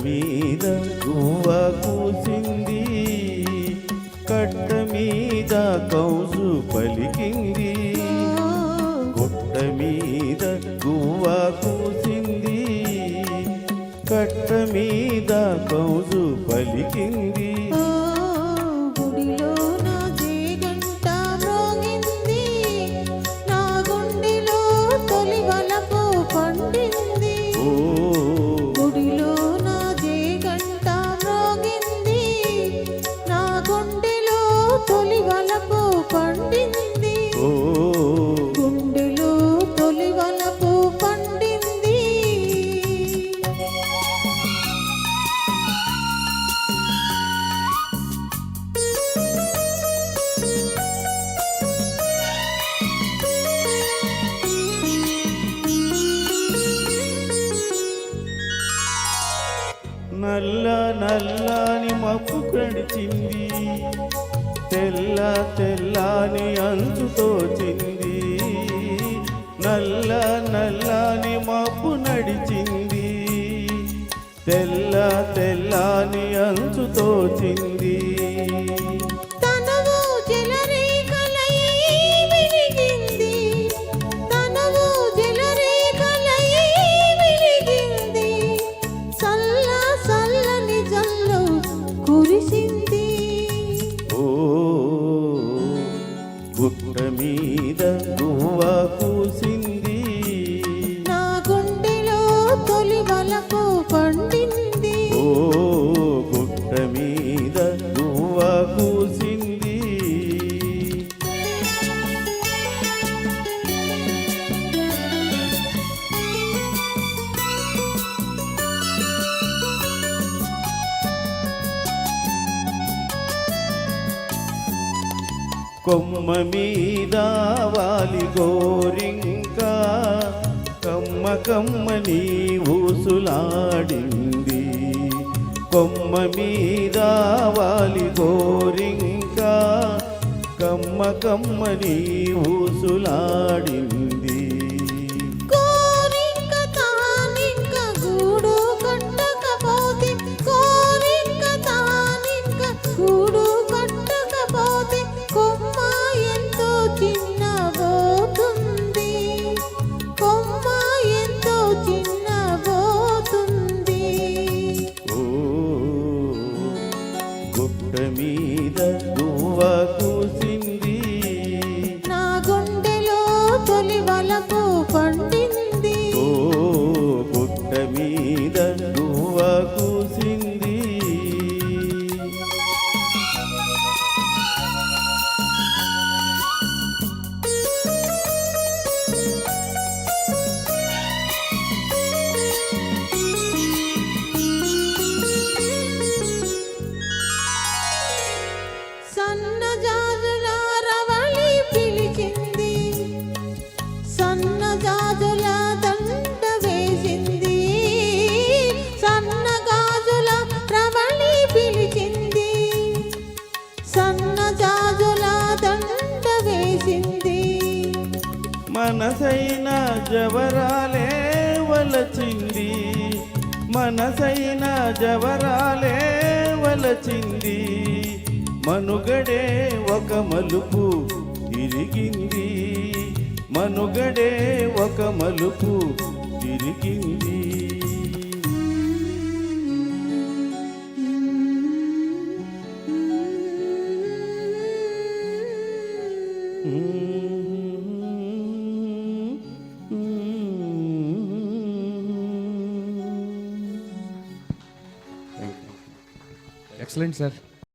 మీద గువ్వ కూసింది, కట్ట మీద కౌసు పలికింది. గుట్ట మీద గువ్వ కూసింది, కట్ట మీద కౌసు పలికింది. నల్ల నల్లని మబ్బు కడిచింది, తెల్ల తెల్లని అంచు తోచింది. నల్ల నల్లని మబ్బు నడిచింది, తెల్ల తెల్లని అంచు తోచింది. గుట్ట మీద గువ్వ కూసింది, నా గుండెలో తొలి వలపు పండింది. ఓ గుట్ట మీద గువ్వ కూసింది. కొమ్మ మీద వాలి గోరింక, కమ్మ కమ్మని ఊసులాడింది. కొమ్మ మీద వాలి గోరింక, కమ్మ కమ్మని ఊసులాడింది. గుట్ట మీద గువ్వ కూసింది, నా గుండెలో తొలి వలపు పండింది. ఓ గుట్ట మీద గువ్వ కూసింది. సన్నజాజుల రవళి పిలిచింది, సన్నజాజుల దండ వేసింది. సన్నగాజుల రవళి పిలిచింది, సన్నజాజుల దండ వేసింది. మనసైన జవరాలే వలచింది, మనసైన జవరాలే వలచింది. మనుగడే ఒక మలుపు తిరిగింది, మనుగడే ఒక మలుపు తిరిగింది. Excellent, sir.